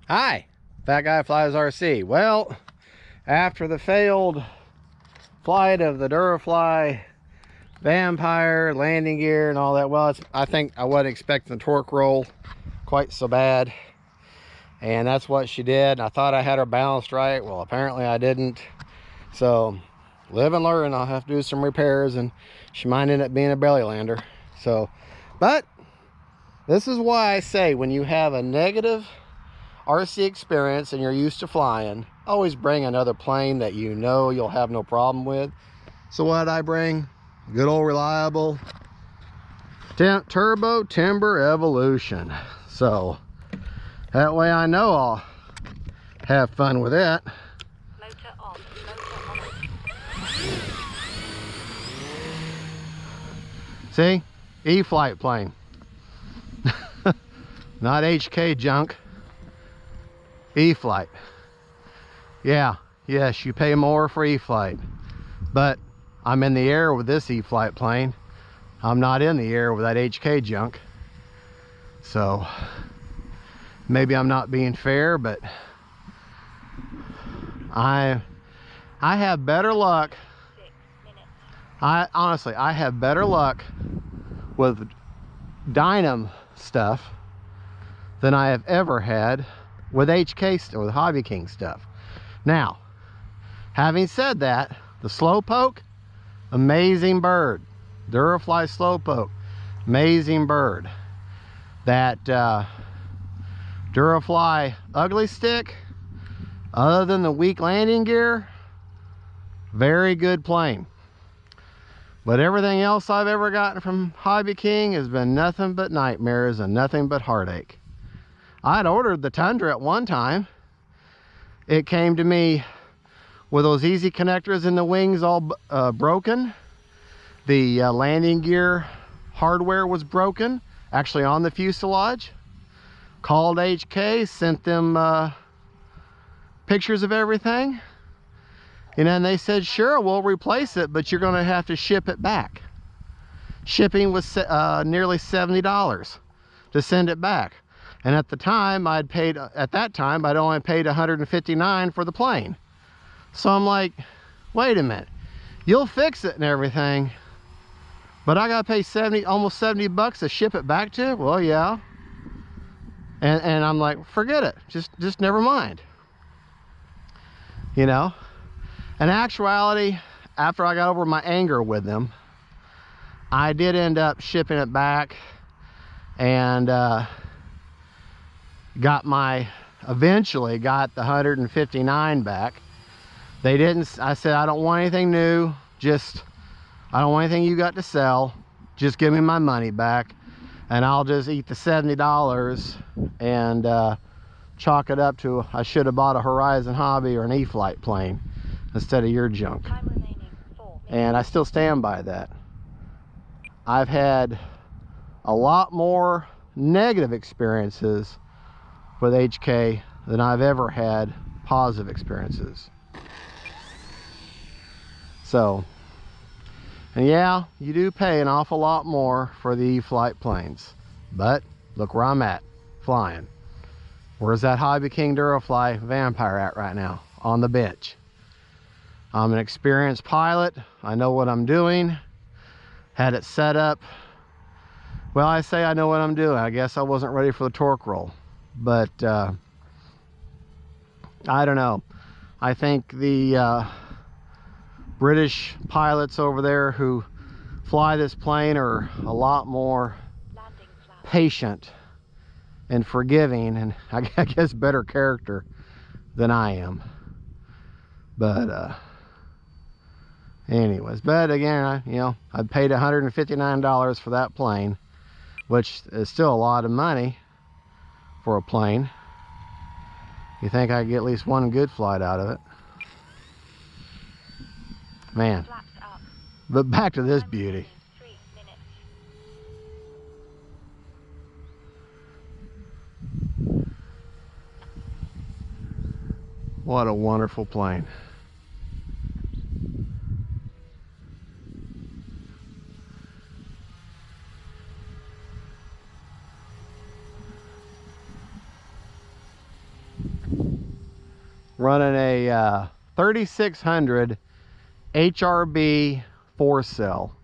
Hi, Fat Guy Flies RC. Well, after the failed flight of the Durafly Vampire landing gear and all that, well, I think I wasn't expecting the torque roll quite so bad, and that's what she did. I thought I had her balanced right. Well, apparently I didn't. So live and learn. I'll have to do some repairs, and she might end up being a belly lander. So, but this is why I say, when you have a negative RC experience and you're used to flying, always bring another plane that you know you'll have no problem with. So what did I bring? Good old reliable Turbo Timber Evolution. So that way I know I'll have fun with it. Motor on, motor on. See? E-flite plane. Not HK junk. E-flite. Yeah, yes, you pay more for E-flite, but I'm in the air with this E-flite plane. I'm not in the air with that HK junk. So maybe I'm not being fair, but I have better luck. 6 minutes. Honestly, I have better luck with Dynam stuff than I have ever had with HK or the Hobby King stuff. Now, having said that, the Slowpoke, amazing bird. Durafly Slowpoke, amazing bird. That Durafly Ugly Stick, other than the weak landing gear, very good plane. But everything else I've ever gotten from Hobby King has been nothing but nightmares and nothing but heartache. I'd ordered the Tundra at one time. It came to me with those easy connectors in the wings all broken. The landing gear hardware was broken, actually on the fuselage. Called HK, sent them pictures of everything. And then they said, sure, we'll replace it, but you're gonna have to ship it back. Shipping was nearly $70 to send it back. And at the time, I'd only paid $159 for the plane. So I'm like, wait a minute, you'll fix it and everything, but I gotta pay almost 70 bucks to ship it back to? Well, yeah. And I'm like, forget it, just never mind. You know? In actuality, after I got over my anger with them, I did end up shipping it back, and eventually got the 159 back. They didn't, I said, I don't want anything new, I don't want anything you got to sell, just give me my money back, and I'll just eat the $70 and chalk it up to, I should have bought a Horizon Hobby or an E-flite plane instead of your junk. Time remaining 4 minutes. And I still stand by that. I've had a lot more negative experiences with HK than I've ever had positive experiences. So, and yeah, you do pay an awful lot more for the E-flite planes, but look where I'm at flying. Where's that Hobby King Durafly Vampire at right now? On the bench. I'm an experienced pilot. I know what I'm doing. Had it set up. Well, I say I know what I'm doing. I guess I wasn't ready for the torque roll. But I don't know. I think the British pilots over there who fly this plane are a lot more patient and forgiving, and I guess better character than I am. But anyways, but again, I paid $159 for that plane, which is still a lot of money for a plane. You think I could get at least one good flight out of it, man. But back to this beauty. 3 minutes. What a wonderful plane. running a 3600 HRB 4-cell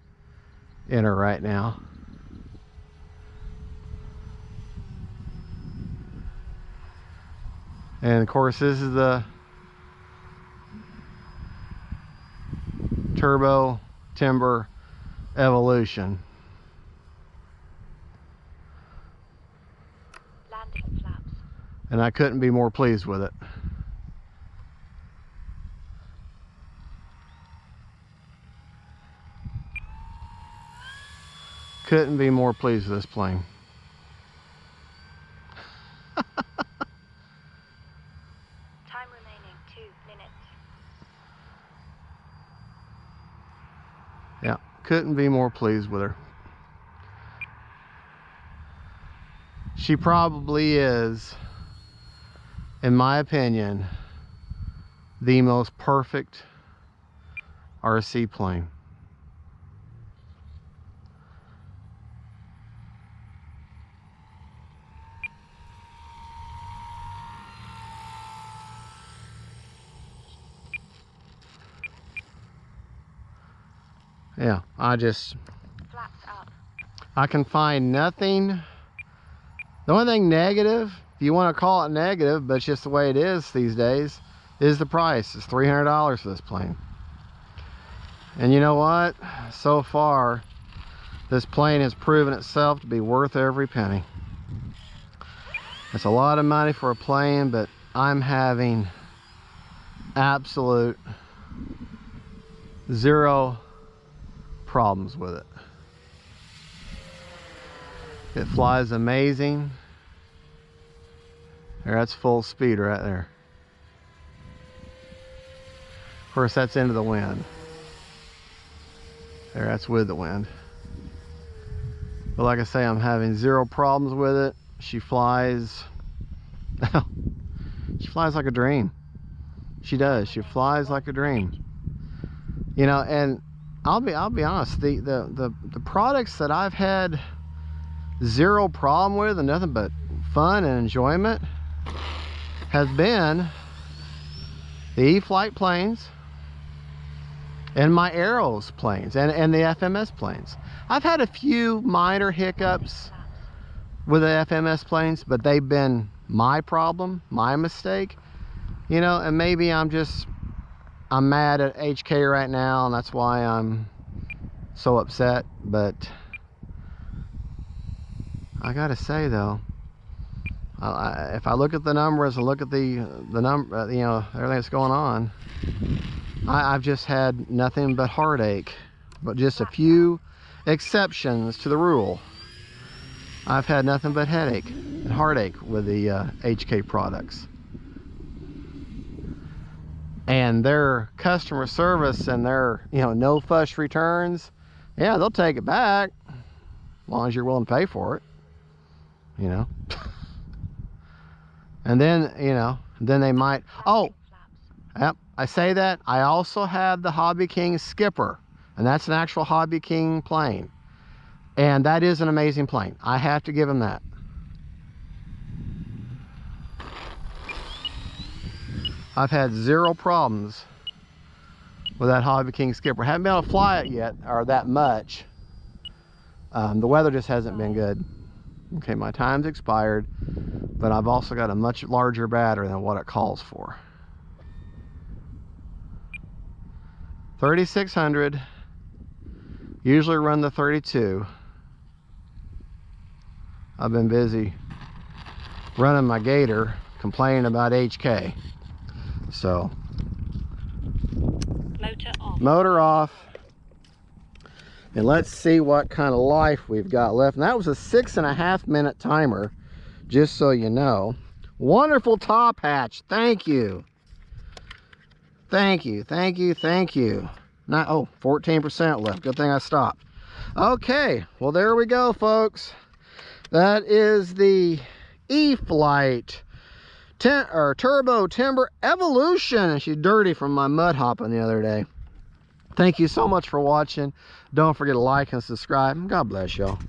in her right now. And of course, this is the turbo timber evolution. Landing flaps. And I couldn't be more pleased with it. Couldn't be more pleased with this plane. Time remaining 2 minutes. Yeah, couldn't be more pleased with her. She probably is, in my opinion, the most perfect RC plane. Yeah, Flaps up. I can find nothing. The only thing negative, if you want to call it negative, but it's just the way it is these days, is the price. It's $300 for this plane. And you know what? So far, this plane has proven itself to be worth every penny. It's a lot of money for a plane, but I'm having absolute zero problems with it. It flies amazing. There, that's full speed right there. Of course, that's into the wind. There, that's with the wind. But like I say, I'm having zero problems with it. She flies. She flies like a dream. She does. She flies like a dream. You know, and I'll be honest. The products that I've had zero problem with and nothing but fun and enjoyment has been the e-flite planes and my Arrows planes and the FMS planes. I've had a few minor hiccups with the FMS planes, but they've been my problem, my mistake, you know, and maybe I'm mad at HK right now, and that's why I'm so upset. But I gotta say though, if I look at the numbers and look at the number, you know, everything that's going on, I've just had nothing but heartache. But just a few exceptions to the rule, I've had nothing but headache and heartache with the HK products. And their customer service and their, you know, no fuss returns, yeah, they'll take it back as long as you're willing to pay for it, you know. And then, you know, then they might, oh, yep, I say that. I also have the Hobby King Skipper, and that's an actual Hobby King plane. And that is an amazing plane. I have to give him that. I've had zero problems with that Hobby King Skipper. Haven't been able to fly it yet, or that much. The weather just hasn't been good. Okay, my time's expired, but I've also got a much larger battery than what it calls for. 3600, usually run the 32. I've been busy running my Gator, complaining about HK. So, motor off. And let's see what kind of life we've got left. And that was a 6.5 minute timer, just so you know. Wonderful top hatch. Thank you. Thank you, thank you, thank you. Not, oh, 14% left. Good thing I stopped. Okay, well, there we go, folks. That is the e-flite turbo timber evolution. And she's dirty from my mud hopping the other day. Thank you so much for watching. Don't forget to like and subscribe. God bless y'all.